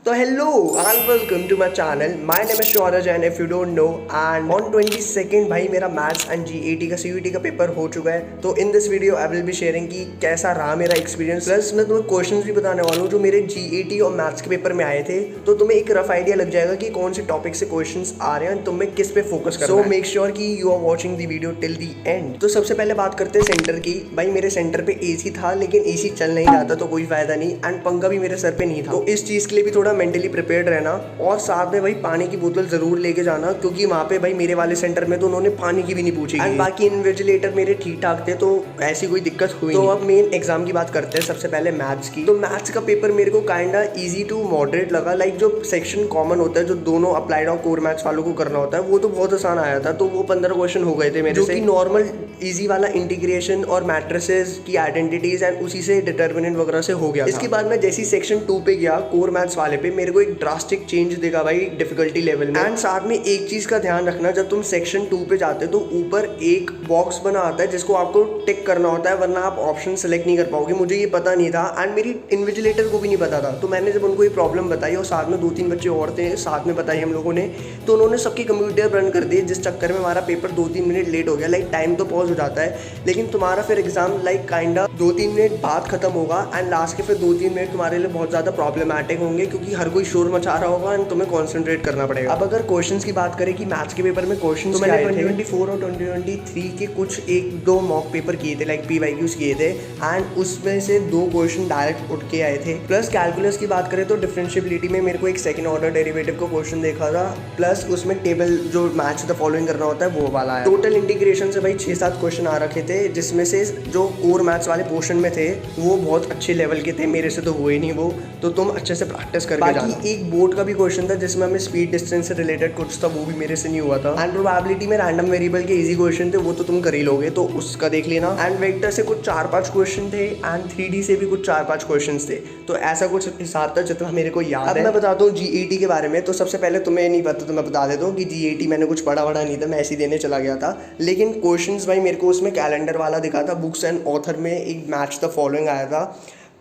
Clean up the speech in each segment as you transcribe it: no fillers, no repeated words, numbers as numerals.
तो hello and welcome to my channel. My name is Shauraj and if you don't know and on 22 भाई मेरा maths and GAT का CUT का paper हो चुका है। तो in this video I will be sharing कि कैसा रहा मेरा एक्सपीरियंस, प्लस मैं तुम्हें क्वेश्चंस भी बताने वाला हूँ जो मेरे जीएटी और मैथ्स के पेपर में आए थे। तो तुम्हें एक रफ आइडिया लग जाएगा कि कौन से टॉपिक से क्वेश्चंस आ रहे हैं, तुम्हें किस पे फोकस करना है। सो मेक श्योर कि you are watching the video till the end. तो सबसे पहले बात करते हैं सेंटर की। भाई मेरे सेंटर पे एसी था लेकिन एसी चल नहीं रहा था तो कोई फायदा नहीं, एंड पंखा भी मेरे सर पे नहीं था। तो इस चीज के लिए भी थोड़ा मेंटली प्रिपेयर्ड रहना, और साथ में भाई पानी की बोतल जरूर लेके जाना, क्योंकि वहाँ पे भाई मेरे वाले सेंटर में तो उन्होंने पानी की भी नहीं पूछी। एंड बाकी इन्विजिलेटर मेरे ठीक ठाक थे तो ऐसी कोई दिक्कत हुई नहीं। तो अब मेन एग्जाम की बात करते हैं सबसे पहले मैथ्स की। तो मैथ्स का पेपर मेरे को काइंडा इजी टू मॉडरेट लगा। लाइक जो सेक्शन कॉमन होता है जो दोनों अप्लाइड और कोर मैथ्स वालों को करना होता है वो तो बहुत आसान आया था। तो वो 15 क्वेश्चन हो गए थे मेरे से, नॉर्मल इजी वाला इंटीग्रेशन और मैट्रिसेस की आइडेंटिटीज एंड उसी से डिटर्मिनेंट वगैरह से हो गया। इसके बाद मैं जैसी सेक्शन 2 पे गया कोर मैथ्स वाले पे, मेरे को एक ड्रास्टिक चेंज देगा भाई डिफिकल्टी लेवल में। एंड साथ में एक चीज का ध्यान रखना, जब तुम सेक्शन 2 पे जाते हो तो ऊपर एक बॉक्स बना आता है जिसको आपको टिक करना होता है, वरना आप ऑप्शन सेलेक्ट नहीं कर पाओगे। मुझे ये पता नहीं था एंड मेरी इन्विजिलेटर को भी नहीं पता था। तो मैंने जब उनको ये प्रॉब्लम बताई और साथ में 2-3 बच्चे और थे साथ में बताई हम लोगों ने, तो उन्होंने सबके कंप्यूटर रन कर दिए, जिस चक्कर में हमारा पेपर 2-3 मिनट लेट हो गया। लाइक टाइम तो पॉज हो जाता है लेकिन तुम्हारा फिर एग्जाम लाइक काइंडा 2-3 मिनट बाद खत्म होगा एंड लास्ट के फिर 2-3 मिनट तुम्हारे लिए बहुत ज़्यादा प्रॉब्लमैटिक होंगे, क्योंकि हर कोई शोर मचा रहा होगा एंड तुम्हें कॉन्सेंट्रेट करना पड़ेगा। अब अगर क्वेश्चंस की बात करें कि मैथ्स के पेपर में क्वेश्चंस तो मैंने 2024 और 2023 के कुछ 1-2 मॉक पेपर किए थे, लाइक पीवाईक्यूज किए थे, एंड उसमें से 2 क्वेश्चन डायरेक्ट उठ के आए थे। प्लस कैलकुलस की बात करें तो डिफरेंशिएबिलिटी में मेरे को एक सेकंड ऑर्डर डेरिवेटिव का क्वेश्चन देखा था, प्लस उसमें टेबल जो मैच द फॉलोइंग करना होता है वो वाला है। टोटल इंटीग्रेशन से भाई 6-7 क्वेश्चन आ रखे थे, जिसमें से जो कोर मैथ्स वाले पोर्शन में थे वो बहुत अच्छे लेवल के थे, मेरे से तो हुए नहीं वो, तो तुम अच्छे से प्रैक्टिस करके जाना। बाकी एक बोर्ड का भी क्वेश्चन था जिसमें हमें स्पीड डिस्टेंस से रिलेटेड कुछ था, वो भी मेरे से नहीं हुआ था। एंड प्रोबेबिलिटी में रैंडम वेरिएबल के इजी क्वेश्चन थे, वो तो तुम कर ही लोगे, तो उसका देख लेना। एंड वेक्टर से कुछ 4-5 क्वेश्चन थे एंड 3D से भी कुछ 4-5 क्वेश्चन थे। तो ऐसा कुछ हिसाब था जितना मेरे को याद है। मैं बताता हूँ जीएटी के बारे में। तो सबसे पहले तुम्हें नहीं पता तो मैं बता देता हूँ कि जीएटी मैंने कुछ पढ़ा नहीं था, मैं ऐसे ही देने चला गया था। लेकिन क्वेश्चंस भाई मेरे को उसमें कैलेंडर वाला दिखा था, बुक्स एंड ऑथर में एक मैच द फॉलोइंग आया था,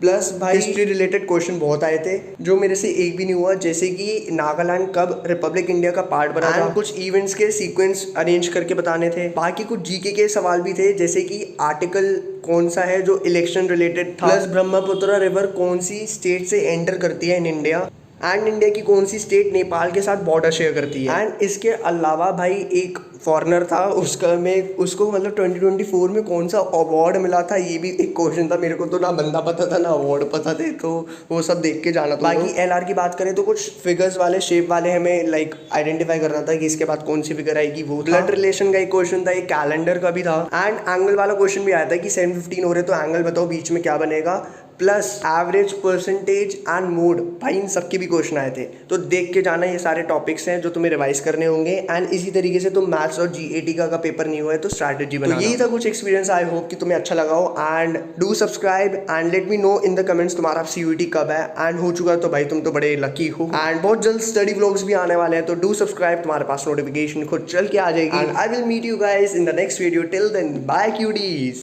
प्लस भाई हिस्ट्री रिलेटेड क्वेश्चन बहुत आए थे जो मेरे से एक भी नहीं हुआ, जैसे कि नागालैंड कब रिपब्लिक इंडिया का पार्ट बना था, कुछ इवेंट्स के सीक्वेंस अरेंज करके बताने थे। बाकी कुछ जीके के सवाल भी थे, जैसे कि आर्टिकल कौन सा है जो इलेक्शन रिलेटेड था, प्लस ब्रह्मपुत्र रिवर कौन सी स्टेट से एंटर करती है इन इंडिया, एंड इंडिया की कौन सी स्टेट नेपाल के साथ बॉर्डर शेयर करती है। एंड इसके अलावा भाई एक फॉरेनर था, उसको मतलब 2024 में कौन सा अवार्ड मिला था ये भी एक क्वेश्चन था। मेरे को तो ना बंदा पता था ना अवार्ड पता थे, तो वो सब देख के जाना था। बाकी एलआर की बात करें तो कुछ फिगर्स वाले शेप वाले हमें लाइक आइडेंटिफाई करना था कि इसके बाद कौन सी फिगर आएगी, वो ब्लड रिलेशन का एक क्वेश्चन था, एक कैलेंडर का भी था, एंड एंगल वाला क्वेश्चन भी आया था कि 7:15 हो रहे तो एंगल बताओ बीच में क्या बनेगा, plus average percentage and mode. भाई इन सबके भी क्वेश्चन आए थे, तो देख के जाना। ये सारे टॉपिक्स हैं जो तुम्हें रिवाइज करने होंगे, एंड इसी तरीके से तुम मैथ्स और जीएटी का पेपर नहीं हुआ है तो स्ट्रैटेजी बनाना। तो यही था कुछ एक्सपीरियंस। आई होप कि तुम्हें अच्छा लगा हो, and do subscribe and let me know in the comments तुम्हारा सीयूटी कब है, एंड हो चुका तो भाई तुम तो बड़े लकी हो। एंड बहुत जल्द स्टडी व्लॉग्स भी आने वाले हैं, तो डू सब्सक्राइब, तुम्हारे पास नोटिफिकेशन खुद चल के आ जाएगी। And I will meet you guys in the next video. Till then bye क्यूडीज।